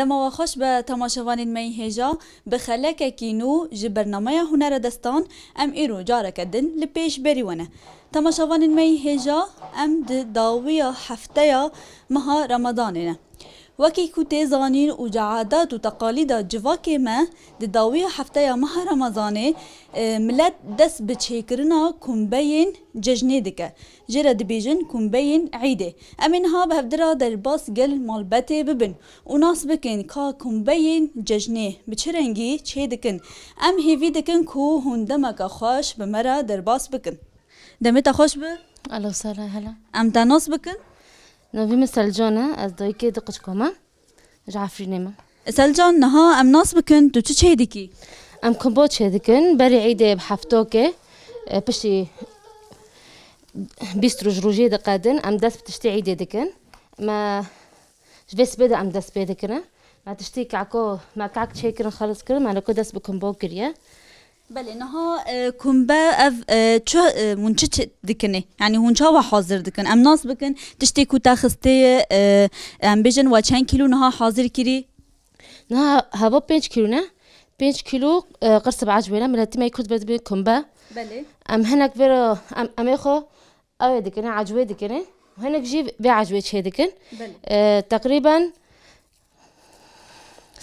دما خوش به تماشاوان می هجا به خلک کینو ج برنامه هنر دستان ام ایرو جاره کدن لپیش بریونه تماشاوان می هجا ام داوی هفته مها رمضانه وکی کوته زانین و عادات و تقالید جواکی ما داوی هفته ماه رمضانه ملت دست بچیکرنا کنبین جشنی دکه جرا دبیجن کنبین عیده امینها به هفدرا در باس گل مالبته ببن و ناس بکن که کنبین جشنی بچرنگی چه دکن ام هیوی دکن کو هندمک خوش بمرا در باس بکن دمت خوش به الله سلام هلا ام تناس بکن نوی مثل جانا از دایی که دقیق کما جعفری نیما سلجان نها ام ناس بکن تو چه دیکی ام کمبو چه دکن بری عیده بحفتو که پشتی 20 روزه دقیقن ام دست بتشتی عیده دکن ما جویس بده ام دست بده کنه ما تشتی کعکو ما کعک چه کردن خلاص کردن ما لکو دست بکمبو کریه بله نها كومبا اف چه منچ دکنه یعنی هونچا و حاضر دکن ام ناس بکن تشتی کو تاخسته ام بجن و چند کیلو نها حاضر کری نها هوا 5 کیلو نه 5 کیلو قرص بعجوه ملاتي ما يكون بده كومبا بله ام هناك فيرو ام يخو او دكنه عجوه دكنه هناك جي بعجوه شي دكن تقريبا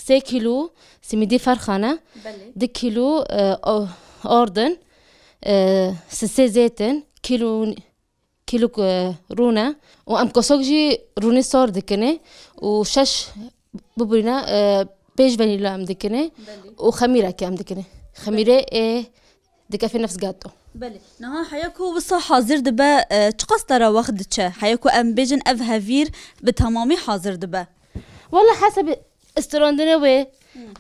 3 كيلو سميدي فرخانة دي كيلو أردن سسي زيتن كيلو رونة وأم كوسوكجي روني صار دكني وشش ببرنا بيج فانيلا أم دكني وخميرة كي أم دكني خميرة دكا في نفس جاتو بله نها حياكو بصح حاضر دبا تقص ترى واخد تشا حياكو أم بيجن أف هافير بتمامي حاضر دبا والله حسب استراندنوي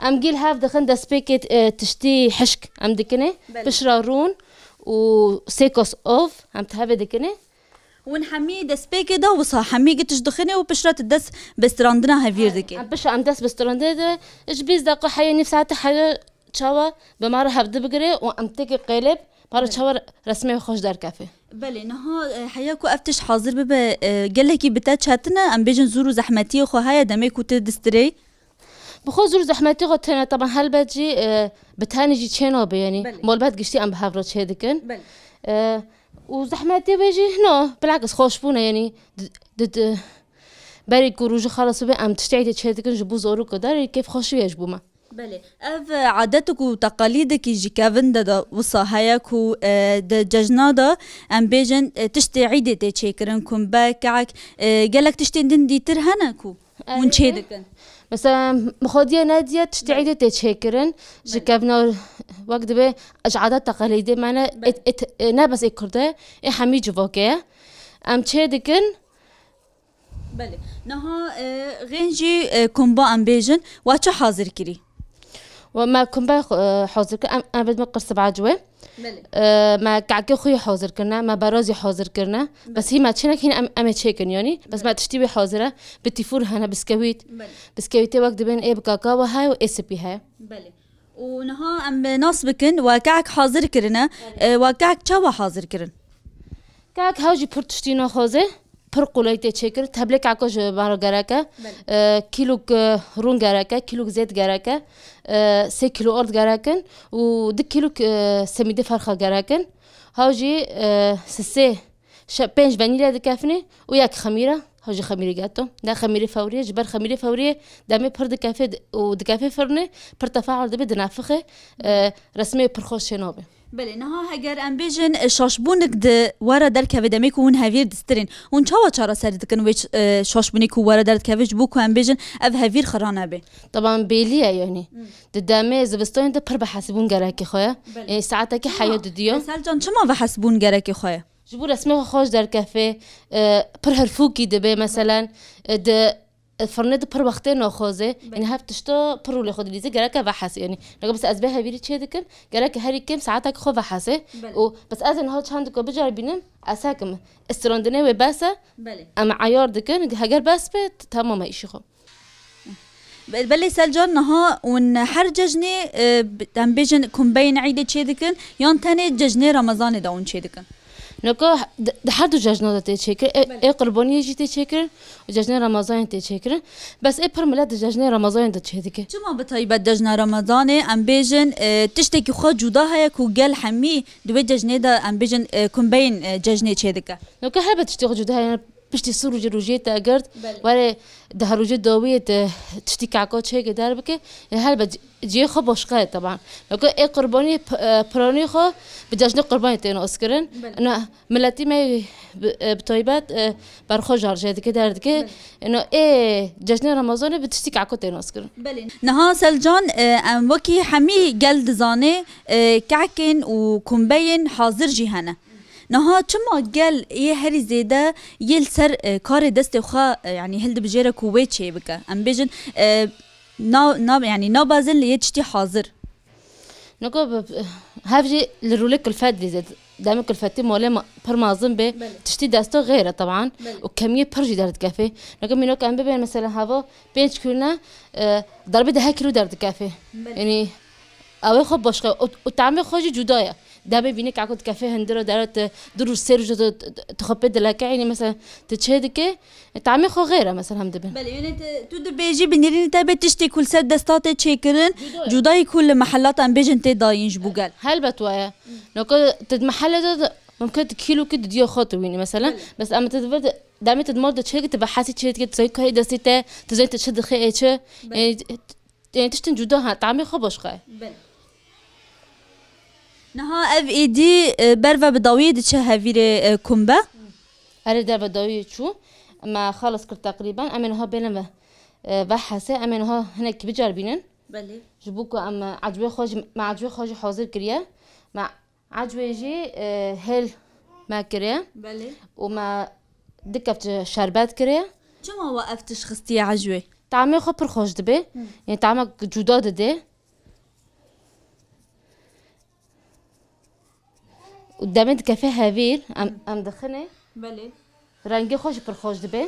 ام جيل هاف دخن دا سبيكت تشتي حشك ام دكني بشرا رون و سيكوس اوف ام تهابي دكني ونحمي دا سبيكي دا وصا حمي قتش دخني وبشرات الدس بستراندنا هافير دكي ام بشرا ام دس بستراندنا اش بيز داقو حياني في ساعتها حاجة تشاوا بمارا هاف دبقري وام تيكي قيلب بارا تشاوا رسمي خوش دار كافي بله نها حياكو افتش حاضر ببا قالكي بتاتش هاتنا ام بيجن زورو زحمتي وخو هاي دمي كوت دستري بخو زور زحمتي غتنا طبعا هل بتجي بتهاني جي تشينو يعني مول بعد قشتي ام بهافرو تشيدكن وزحمتي بيجي نو بالعكس خوش بونا يعني دد بري كروج خلاص بي ام تشتعي تشيدكن جبو زورو كدار كيف خوش يجبوما بله اف عادتك وتقاليدك يجي كافن دا وصا هياكو دا ججنا دا ام بيجن تشتي عيدة تشيكرن كومبا كعك قالك تشتي دن دي ترهنكو ونشيدكن مثلا مخودية نادية تشتعيدة تشيكرن جكابنا وقت به عادات تقاليدية معنا نابس اكرده حمي جواكيه ام تشيدكن بله نها غينجي كومبا ام بيجن واتشو حاضر كري وما كومبا حاضر كنا انا بدي قرص بعجوه ما كعكي خوي حاضر كنا ما برازي حاضر كنا بس هي ما تشينك هنا ام تشيكن يعني بس ما تشتي حاضره بتيفور هنا بسكويت بسكويتي وقت بين ايه بكاكاو هاي واس بي هاي بله ونها ام ناس بكن وكعك حاضر كرنا وكعك تشوا حاضر كرن كعك هاوجي بورتشتينو خوزه پر قلایت چکر تبلیغ عکاش بارو گرکه کیلو رون گرکه کیلو زیت گرکه 3 کیلو ارد گرکن و 2 کیلو سمیده فرخه گرکن هاوجی سه 5 فانیلا دکافنی و یک خمیره هاوجی خمیره گاتو ده خمیره فوریه جبر خمیره فوریه دمی پر دکافه و دکافه فرنه پر تفاعل دبی دنافخه رسمي پر خوش شنابه بله نها هگر ام بیجن شاشبونک د ورا در که دمی کو اون هویر دسترین اون چاوا چارا سر دکن وچ شاشبونی کو ورا در که وچ بو کو ام بیجن اف هویر خرانه به طبعا بیلیه يعني د دمه زبستون ده پر بحسبون گرکی خویا يعني ساعتها که حیا ددیو سال جان چما بحسبون گرکی خویا جبو رسمي خوش در کافه پر هرفوکی دبه مثلا د فرنده پر وقته ناخوزه يعني هاف تشتا برو اللي خود ليزه جراكه بحث يعني لقى بس أزبها بيري تشي دكن جراكه هاري كم ساعتك خو بحثه وبس أذن هاد شاندك بجار بينم أساكم استراندنه وباسه أما عيار دكن هجر بس بيت تمام إيش خو بلي سالجان نها ون حر ججني هم بيجن كومبين عيدة تشي دكن يان تاني ججني رمضان داون تشي دكن نکه هر دو جشن‌ها تیچکر ای قربانی جی تیچکر و جشن رمضان تیچکر بس ای پر ملت جشن رمضان تیچکه چما بتایبت جشن رمضان ام بیجن تشتکی خود جدا هیا کو گل حمی دوی جشن دا ام بیجن کمبین جشن چیدکه نکه هر بتشتغل جدا هیا پشتی سر روجه تاگرد ولی ده روجه داویه تشتی کعکات چه که در بکه هر بد جی خو باشقه طبعا لکه ای قربانی پرانی خو به جشن قربانی تینو اسکرن نه ملتی می بتایبت برخو جارجه دیگه در دیگه نه ای جشن رمضان به تشتی کعکات تینو اسکرن بله نها سلجان وکی حمی گل دزانه کعکن و کمبین حاضر جهنه نها چما گل یه هری زیده یل سر کار دست خوا يعني هلد بجيرة كويت شيء بكا ام بيجن نا يعني نا بازن ليه تشتي حاضر نكو هافجي للروليك الفات زاد دائما كل مولى برمازن به تشتي دستو غيره طبعا وكميه برجي دارت كافي لكن منو كان بين مثلا هذا بينش كلنا ضربه ده كيلو دارت كافي يعني او خب باشقه وطعم خوجي جدايه ده ببینی که اکود کافه هندرو دارد درو سرج تخبط دلکه یعنی مثلا تشهد که طعمی خو غیره مثلا هم دبن بله یعنی تو در بیجی بنیرین تا به تشتی کل سر دستات چیکرن جدای کل محلات ام بیجن تی داینج بوگل هل بتوعه نکو تد محل ده ممكن كيلو كده ديو خاطر ويني مثلا بس اما تدبر دائما تدمر تشهد تبقى حاسي تشهد كده زي كاي دستي تزي تشهد خي يعني تشتن جداها طعمی خو باشقه نها اف ایدی برو بداوید چه هفیر کمبه؟ اره در بداوید چو ما خلص کرد تقریبا امینها بینم و حسه امینها هنک بجار بینن بله جبوکو ام عجوه خواج مع عجوه خواج حاضر کریه مع عجوه جی هل ما کریه بله و ما دکفت شربت کریه چما وقفتش خستی عجوه؟ طعمه خو پر خوش دبه یعنی طعمه جدا ده قدامت كافيه هافير ام دخنه بله رنگی خوش پر خوش دبه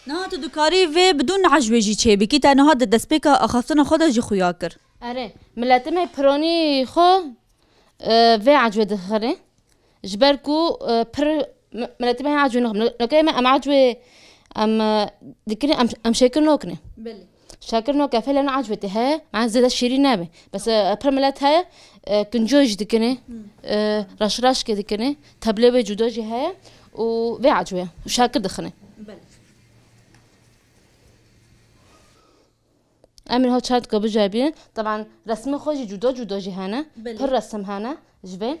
نه تو دکاری و بدون عجوه جی چه بکی تنها د دسپیکا اخافتن خود جی خویا کر اره ملاتمه پرانی خو و عجوه دخنه جبركو پر ملاتمه عجوه نخم نکه ام عجوه ام دکری ام شکر نوکنه بله شاكر نو كافيه لأنه عجبتها مع زيادة الشيرين نامي بس برملاتها كنجوج دكني رش كده دكني تبليبه جدوجي هاي وفي عجوة وشاكر دخني أمين هاد شاد قبل جايبين طبعا رسمه خوجي جدوجي هانا هر رسم هانا جبين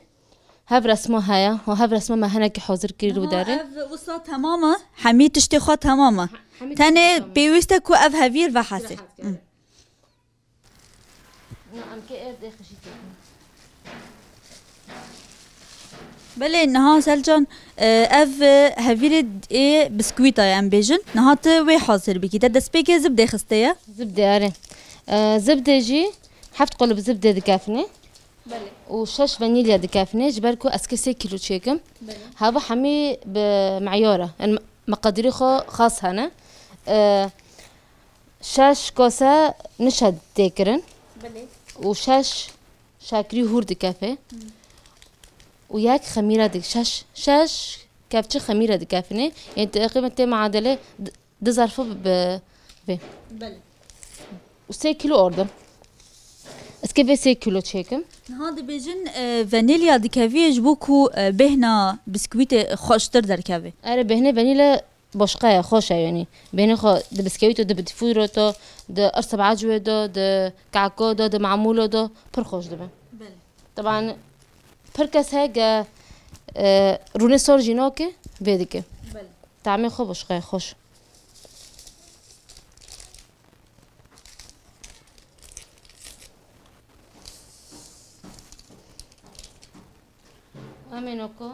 هاف رسمه هاي وهاف رسمه ما هنا كي حاضر كيلو داري هاف وصا تماما حميد تشتخو تماما تاني بيوستك وأف هافير وحاسي نعم كي داخل شيء بله نها سلجان اف هافير اي بسكويتا يعني بيجن نهات وي حاضر بكي تدس بيكي زبدة خستيا زبدة اري زبدة جي حفت قلب زبدة دكافني بله وشاش فانيليا دكافني جبالكو اسكي 6 كيلو تشيكم هذا حمي بمعيارة مقاديري خاص هنا شاش كوسة نشهد تاكرن بله وشاش شاكري هور دكافي وياك خميرة دك شاش كابتش خميرة دكافني يعني تقريبا تي معادلة دزرفه بله و3 كيلو أردن اسكي في 6 كيلو تشيكم هذا بيجن فانيليا دكافي جبوكو بهنا بسكويت خوشتر در كافي اره بهنا فانيلا باشقه خوشه يعني بهنا خو د بسكويتو د بتفورتو د ارسب عجوه د كعكو د معموله د پر خوش دبن بله طبعا بركس هيك روني سورجينوكي فيديك بله طعمي خو باشقه خوش امينوكو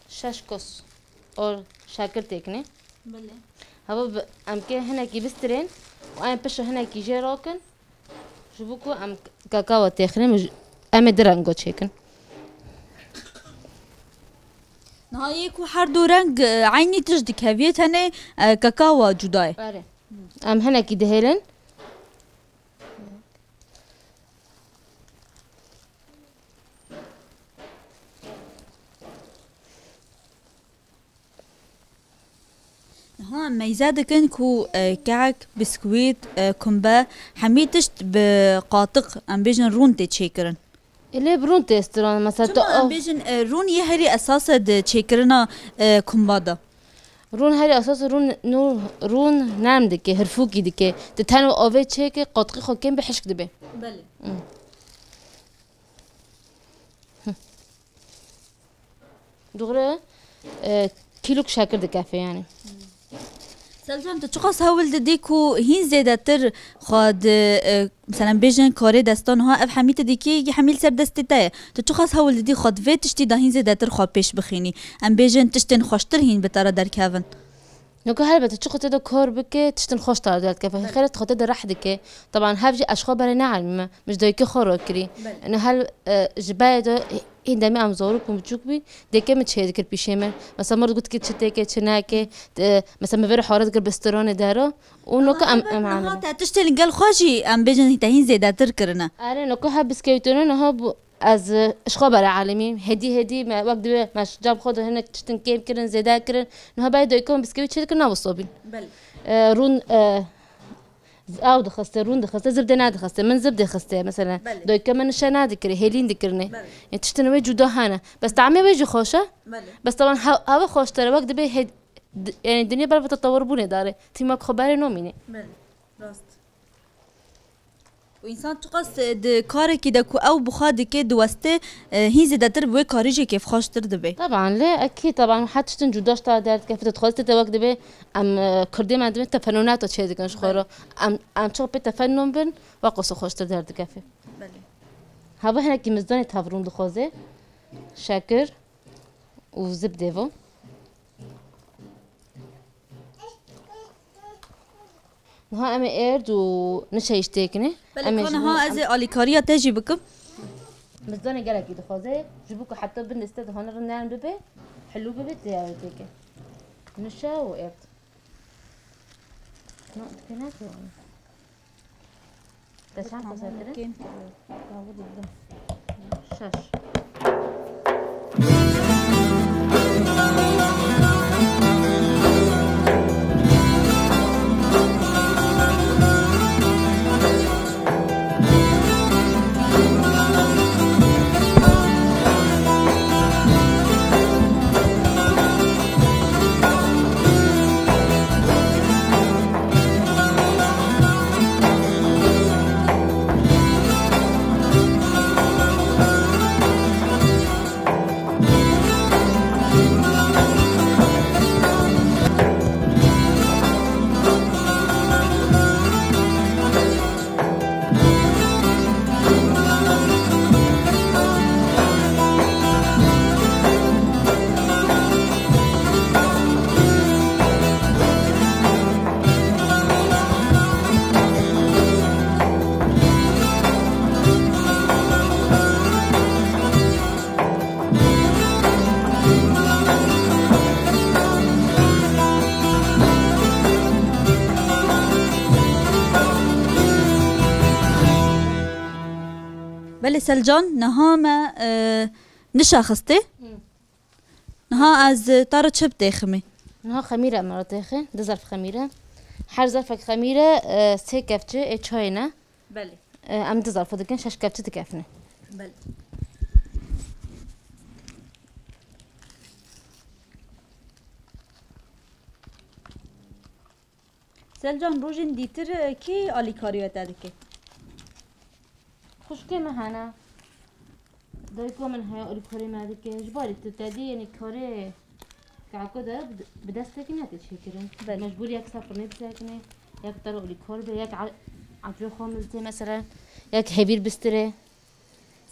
شاشكوس اور شاكر تكني بله هبا امكي هنا كي بسترين وام بشو هنا كي جيروكن شبوكو ام كاكاو تخني ام درانگو تشيكن نهايك وحر دو رنگ عيني تجدي كافيه تاني كاكاو جداي اره ام هنا كي دهيلن ها ميزاد كن كو كعك بسكويت كمبا حميتشت بقاطق ام بيجن رون تشيكرن اللي برون تستران مثلا ام بيجن رون يهري اساس د تشيكرنا كمبا دا رون هري اساس رون نام دكي هرفوكي دكي تتانو اوفي تشيكي قاطقي خو كم بحشك دبي بله دغري كيلو شاكر دكافي يعني سلجان تشخص هول ديكو هين زيادتر خاد مثلا بيجن كاري دستان ها اف حميت ديكي حميل سر دستتاي تشخص هول دي خاد في تشتي دا هين زيادتر خا بيش بخيني ام بيجن تشتن خوشتر هين بترى در كافن نوكو هل بتشخص تدا كور بك تشتن خوش ترى در كافن خيرت خد تدا راح دكي طبعا هافجي اشخاص بري نعلم مش دايكي خورو كري انه هل جبايد این دمی ام زارو کم بچوک بی دیگه میشه دیگر پیشمن مثلا مرد گفت که چته که چنه که مثلا مبر حارت گر بستران داره اون نوک ام ها تشتل قال خوشی ام بيجن تهين زيادة تركرنا آره نوک ها بسکیتونه نه از اشخاص برای عالمی هدی ما وقت به مش جاب خود هناك تشتن کیم کردن زیاده کردن نه باید یکم بسکیت چه کردن وصابین رون او دخسته رون دخسته زبده نادخسته من زبده خسته مثلا دوی كمان شنا ذكري هيلين ذكرني يعني تشتنوي جدا هنا بس طعمي بيجي خوشه بس طبعا هوا خوش ترى وقت به يعني الدنيا بقى بتتطور بوني داري تيما خباري نوميني راست وإنسان تقص د كاري كده كو أو بخاد كده دوسته هي زي دتر بوي كاريجي كيف خوش تردبي طبعا لا أكيد طبعا حتى تشتن جداش تعداد كيف تدخل تتوقع دبي أم كردي ما عندهم تفننات وشيء ذي كانش خورا أم شو بتفنن بن وقصو خوش ترداد كافي هذا هنا كي مزداني تفرون دخوزه شاكر وزبدة فو ها أمي إيرد ونشا يشتكني أمي ها أزي أليكاريا تجي بكم مزداني قالك كده خوزه جبوكو حتى بالنستاد هنا رنان ببي حلو ببي تيارتك نشا وإيرد ما كناك يعني تشان قصدك كين شاش بله سلجان نها ما نشا خسته نها از طارت شب تخمي نها خميرة مراتخه ده ظرف خميرة هر ظرفك خميرة سه كفتة چاينا بله ام ده ظرف دكن شش كفتة تكفنه بله سلجان روجن ديتر كي علي كاريوات هذيك خوش كم هنا دايكو من هاي أولي كوري ما ذيك جبالي تتادي يعني كوري كعكودة بدستك ناتي شكرا مجبور ياك سافرني بساكني ياك ترى أولي كوري ياك عجو خاملتي مثلا ياك هبير بستري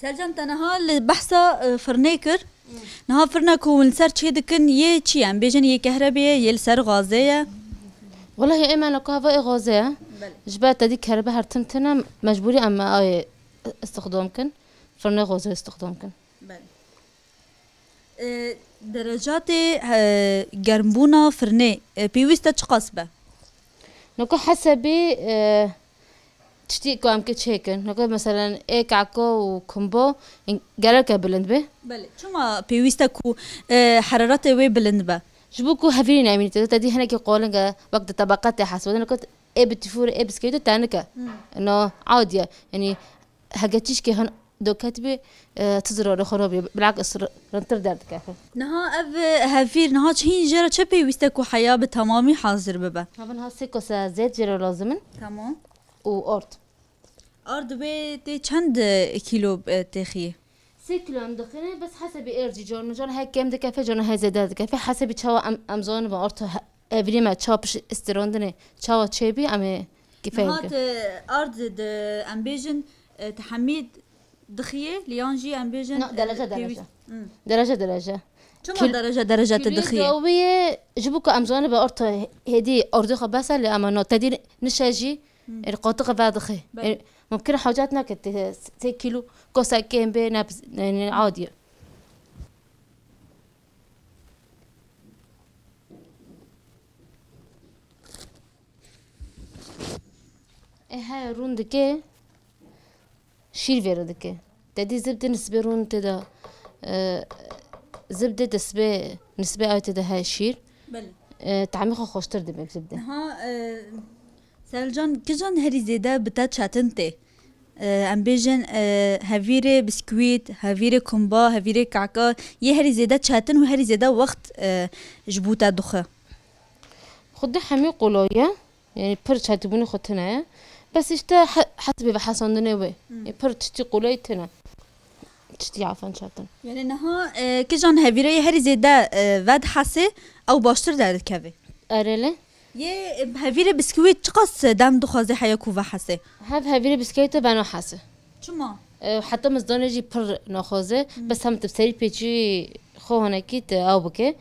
سلجان تنها البحثة فرنيكر نها فرناكو ونسر شي دكن يه شي عم بيجن يه كهربية يه لسر غازية والله إما لو كهرباء غازية جبات تدي كهرباء هرتمتنا مجبوري أما أي استخدامكن فرن غازي استخدامكن بله درجات گرمبونا فرنه پیوسته چه قصبه نوكو حسبي تشتي كام كتشيكن نوكو مثلا ايك عكو وكمبو جرالك بلند به بله چما پیوسته کو حرارت وی بلند به جبوكو هفيري نعمل تدي هنا كي قولنجا وقت طبقات حسب أنا كنت بتفور بسكيتو تانكا إنه عادية يعني هجتيش كي هن دو كاتبة تزرع خرابي بالعكس رنتر دارد كافة نها اف هافير نها چهین جرا چه پیوسته که حیا به تمامی حاضر ببه هذا ها سيكوسا زيت جرا لازمن تمام وأرد ارد به تی چند کیلو تخیه 6 كيلو عم دخنه بس حسب ارجي جون هاي كم دكافة جون هاي زيادة دكافة حسب تشوا امزون وارتو افري ما تشابش استروندنه تشوا تشيبي ام كيفاش هات ارد د امبيجن تحميد دخيه ليانجي امبيجن درجة شو درجة الدخيه دوية جبوكو امزون بارتو هدي اردخه بس اللي اما تدير نشاجي القاطقه بعد دخيه ممكن حاجاتنا كت 6 كيلو كوسا كيم بين يعني عادية هاي رون دكي شير فيرو دكي تدي زبدة نسبة رون تدا زبدة نسبة آي تدا هاي شير بله تعميقه خوشتر دمك زبدة ها سالجان كجان هري زيدا بتات شاتنتي امبيجن هافيري بسكويت هافيري كومبا هافيري كعكا هري زيدا شاتن وهري زيدا وقت جبوتا دخه خدي حمي قولويا يعني برش هتبوني خدتنا بس اشتا حسبي بحسن دنيوي برش تشتي قوليتنا تشتي عفان شاتن يعني نها كجان هافيري هري زيدا ود حسي او باشتر دارد كافي اريله هافيري بسكويت چقاس دم دخوازي حيا كوفا حسي هافيري بسكويت بانو حسي شما حتى مزدانه جي پر ناخوزه بس هم تبسري بيجي خو هناكيت او بكي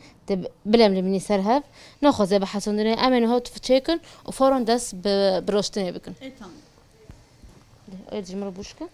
بلم مني سرهف ناخوزه بحسن دنيا امن هو تفتشيكن وفورا داس بروشتني بكن اي تمام ارجي مربوشكه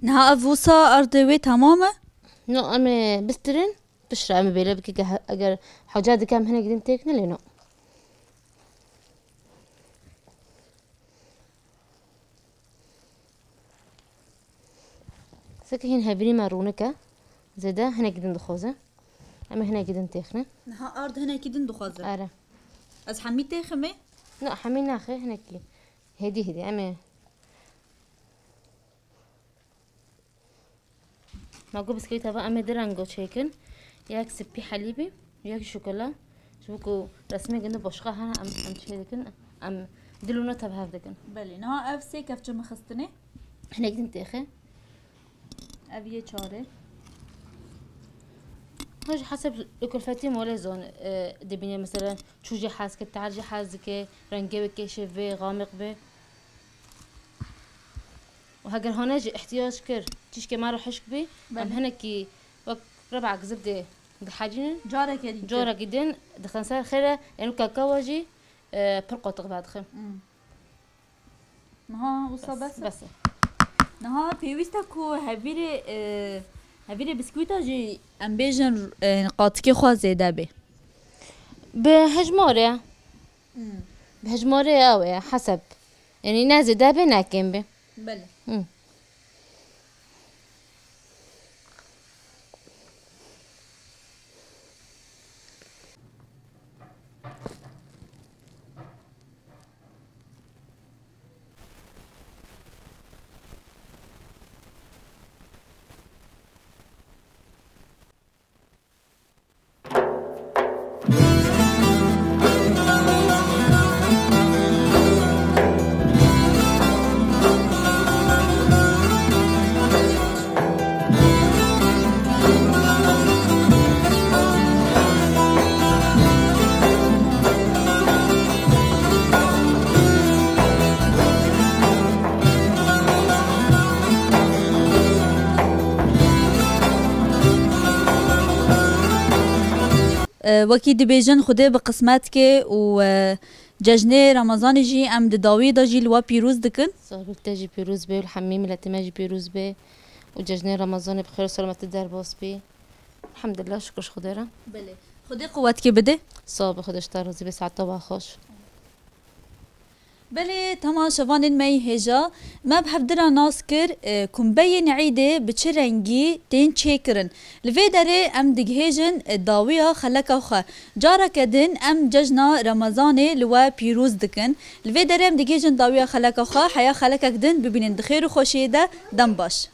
نها افوسا اردوي تماما نو ام بسترين بشرا ام بيلا بكي اگر حاجات كام هنا قدين تيكنا لينو سكين هبري مارونكا زيدا هنا قدين دخوزه اما هنا قدين تيخنا نها ارد هنا كيدن دخوازه ارا از حمي تخمه لا حمي ناخي هنا كي هدي اما ماكو بسكويت هذا أمي درانجو شيكن ياك سبي حليبي ياك شوكولا شوكو رسمي قلنا بوشقة هنا أم شيء ذكن أم دلونا تبه هذا ذكن بله نها اف سي كف جمع خستني إحنا قدين تأخي ابيه چاره هاج حسب الكلفتي مولا زون دبني مثلا شو جي حاز كتعرجي حاز كي رنجي كيشف في غامق به وهاجر هناجي احتياج كر تيش كي ما روحش بي ام هنا كي وقت ربع زبده بحاجين جارة جدا دخن صار خيره يعني كاكاواجي برقط بعد خم نها وصل بس نها بيويستا كو هفيري بسكويتا جي امبيجن قاطكي خوا زيدا بي بهجمارة أوي حسب يعني نازل دابي ناكين بي بله وكي دبيجن خدي بقسماتك و ججنه رمضان جي ام داوي دا جي لوا بيروز دكن صاحب تاجي بيروز بي والحميم لاتماجي بيروز بي وججنه رمضان بخير وسلامة الدرباس بي الحمد لله شكر خديرة بله خدي قوتك بده صاب خدش تارزي بس على الطبع خوش بله تمام شوانین می هجا ما بحفدرا ناس کر کمبین عیده بچه رنگی تین چه کرن لوی داره ام دگهجن داویا خلکا خوا جارا کدن ام ججنا رمضانه لوا پیروز دکن لوی داره ام دگهجن داویا خلکا خوا حیا خلکا کدن ببینن دخیر و خوشیده دم باش